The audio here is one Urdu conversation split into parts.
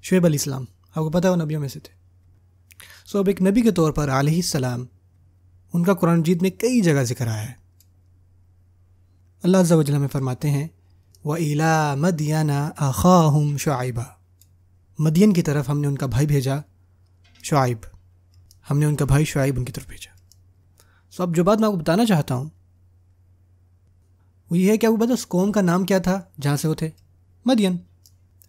شعیب علیہ السلام آپ کو پتہ ہے وہ نبیوں میں سے تھے. سو اب ایک نبی کے طور پر علیہ السلام ان کا قرآن مجید میں کئی جگہ ذکر آیا ہے. اللہ عز و جل ہمیں فرماتے ہیں وَإِلَىٰ مَدْيَنَ أَخَاهُمْ شُعَيْبًا، مدین کی طرف ہم نے ان کا بھائی بھیجا شعیب، ہم نے ان کا بھائی شعیب ان کی طرف بھیجا. سو اب جو بات میں آپ کو بتانا چاہتا ہوں وہ یہ ہے کہ آپ کو پتہ اس قوم کا نام کیا تھا جہاں سے وہ تھے؟ مدین.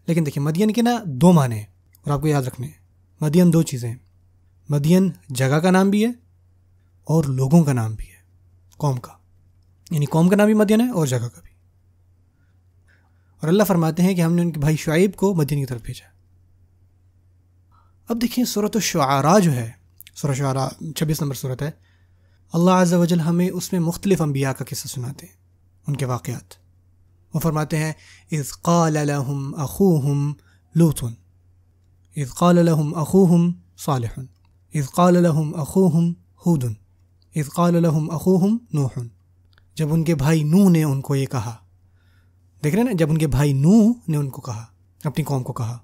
لیکن دیکھیں مدین کے نا دو معنی ہیں اور آپ کو یاد رکھنے ہیں. مدین دو چیزیں ہیں، مدین جگہ کا نام بھی ہے اور لوگوں کا نام بھی ہے، قوم کا، یعنی قوم کا نام بھی مدین ہے اور جگہ کا بھی. اور اللہ فرماتے ہیں کہ ہم نے ان کے بھائی شعیب کو مدین کی طرف بھیجا. اب دیکھیں سورۃ الشعراء جو ہے، سورۃ الشعراء 26 نمبر سورۃ ہے، اللہ عز و جل ہمیں اس میں مختلف انبیاء کا قصہ سناتے ہیں، ان کے واقعات. وہ فرماتے ہیں اذ قال لهم اخوهم لوط اذ قال لهم اخوهم صالح اذ قال لهم اخوهم ہود اذ قال لهم اخوهم نوح، جب ان کے بھائی نوح نے ان کو یہ کہا. دیکھ رہے ہیں نا، جب ان کے بھائی نوح نے ان کو کہا، اپنی قوم کو کہا.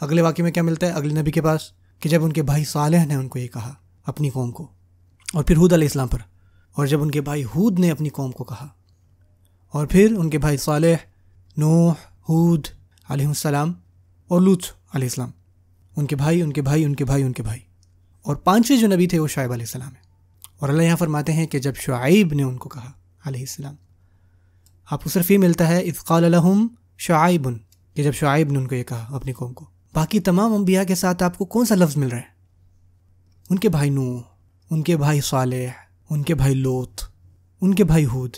اگلے واقعے میں کیا ملتا ہے اگلے نبی کے پاس کہ جب ان کے بھائی صالح نے ان کو یہ کہا اپنی قوم کو، اور پھر ہود علیہ السلام پر، اور جب ان کے بھائی ہود نے اپنی قوم کو کہا، اور پھر ان کے بھائی صالح، نوح، ہود علیہ السلام اور لوط علیہ السلام، ان کے بھائی ان کے بھائی ان کے بھائی ان کے بھائی، اور پانچویں جو نبی تھے وہ شعیب علیہ السلام ہے. اور اللہ یہاں فرماتے ہیں کہ جب شعیب نے ان کو کہا علیہ السلام، آپ کو صرف یہ ملتا ہے اذ قال لهم شعیب، کہ جب شعیب نے ان کو یہ کہا اپنی قوم کو. باقی تمام انبیاء کے ساتھ آپ کو کون سا لفظ مل رہا ہے؟ ان کے بھائی نوح، ان کے بھائی صالح، ان کے بھائی لوط، ان کے بھائی ہود.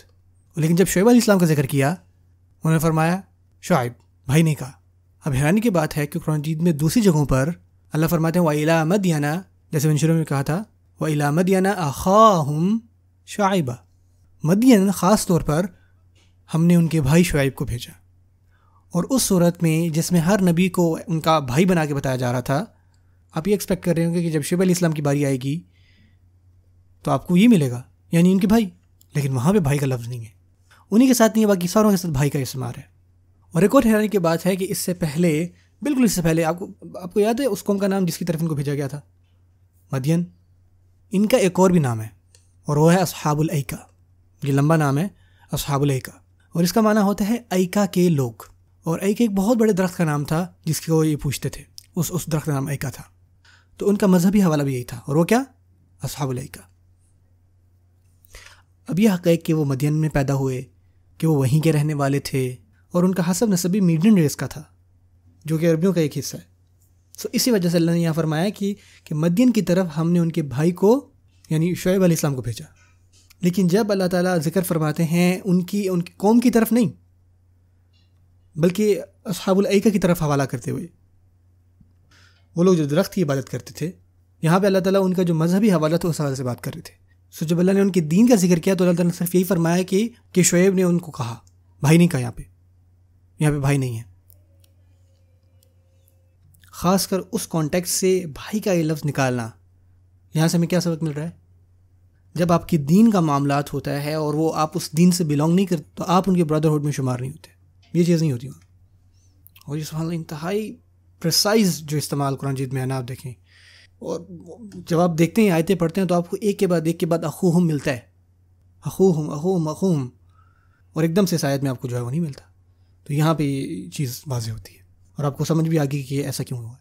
لیکن جب شعیب علیہ السلام کا ذکر کیا انہوں نے فرمایا شعیب، بھائی نہیں کہا. اب حیرانی کی بات ہے کہ قرآن مجید میں دوسری جگہوں پر اللہ فرماتے ہیں وَإِلَىٰ مَدْيَنَ، جیسے میں شروع میں کہا تھا وَإِلَىٰ مَدْيَنَ أَخَاهُمْ شُعَيْبًا، مدین خاص طور پر ہم نے ان کے بھائی شعیب کو بھیجا. اور اس صورت میں جس میں ہر نبی کو ان کا بھائی بنا کے بتایا جا رہا تھا، آپ یہ ایکسپیکٹ کر رہے ہوں گے کہ جب شعیب علیہ السلام کی باری آئے گی تو آپ کو یہ ملے گا، یعنی ان کے بھائی. لیکن وہاں پہ بھائی کا لفظ نہیں ہے، انہی کے ساتھ نہیں ہے، باقی ساروں کے ساتھ بھائی کا استعمال ہے. اور ایک اور حیرانی کی بات ہے کہ اس سے پہلے، بالکل اس سے پہلے، آپ کو یاد ہے اس قوم کا نام جس کی طرف ان کو بھیجا گیا تھا؟ مدین. ان کا ایک اور بھی نام ہے اور وہ ہے اصحاب الایکہ. یہ لمبا نام ہے اصحاب الایکہ، اور اس کا معنی ہوتا ہے ایکا کے لوگ. اور ایکا ایک بہت بڑے درخت کا نام تھا جس کو یہ پوچھتے تھے، اس درخت کا نام ایکا تھا. تو ان کا مذہبی حوالہ بھی یہی تھا، اور وہ کیا؟ اصحاب الایکہ. اب یہ حقیق کہ وہ مدین میں پیدا ہوئے، کہ وہ وہیں کے رہنے والے تھے، اور ان کا حسب نسبی میڈین ریس کا تھا جو کہ عربیوں کا ایک حصہ ہے. اسی وجہ سے اللہ نے یہاں فرمایا کہ مدین کی طرف ہم نے ان کے بھائی کو یعنی شعیب علیہ السلام کو بھیجا. لیکن جب اللہ تعالیٰ ذکر فرماتے ہیں ان کی قوم کی طرف نہیں، بلکہ اصحاب الایکہ کی طرف حوالہ کرتے ہوئے، وہ لوگ جو درخت کی عبادت کرتے تھے، یہاں پہ اللہ تعالیٰ ان کا جو مذہبی حوالہ تھا اس حوالے سے بات کر رہے تھے. جب اللہ نے ان کے دین کا ذکر کیا تو اللہ تعالیٰ نے صرف یہی فرمایا کہ شعیب نے ان کو کہا، بھائی نہیں کہا. یہاں پہ بھائی نہیں ہے. خاص کر اس کانٹیکسٹ سے بھائی کا یہ لفظ نکالنا، یہاں سے ہمیں کیا سبق مل رہا ہے؟ جب آپ کی دین کا معاملات ہوتا ہے اور وہ آپ اس دین سے بلانگ نہیں کرتے تو آپ ان کے برادرہڈ میں شمار نہیں ہوتے. یہ چیز نہیں ہوتی وہاں. اور یہ سبحان اللہ انتہائی پریسائز جو استعمال قرآن مجید میں ہے نا، آپ دیکھیں. اور جب آپ دیکھتے ہیں آیتیں پڑھتے ہیں تو آپ کو ایک کے بعد اخوہم ملتا ہے، اخوہم اخوہم اخوہم، اور ایک دم سے اس آیت میں آپ کو جو ہے وہ نہیں ملتا. تو یہاں پہ یہ چیز واضح ہوتی ہے اور آپ کو سمجھ بھی آ گئی کہ ایسا کیوں ہوا ہے.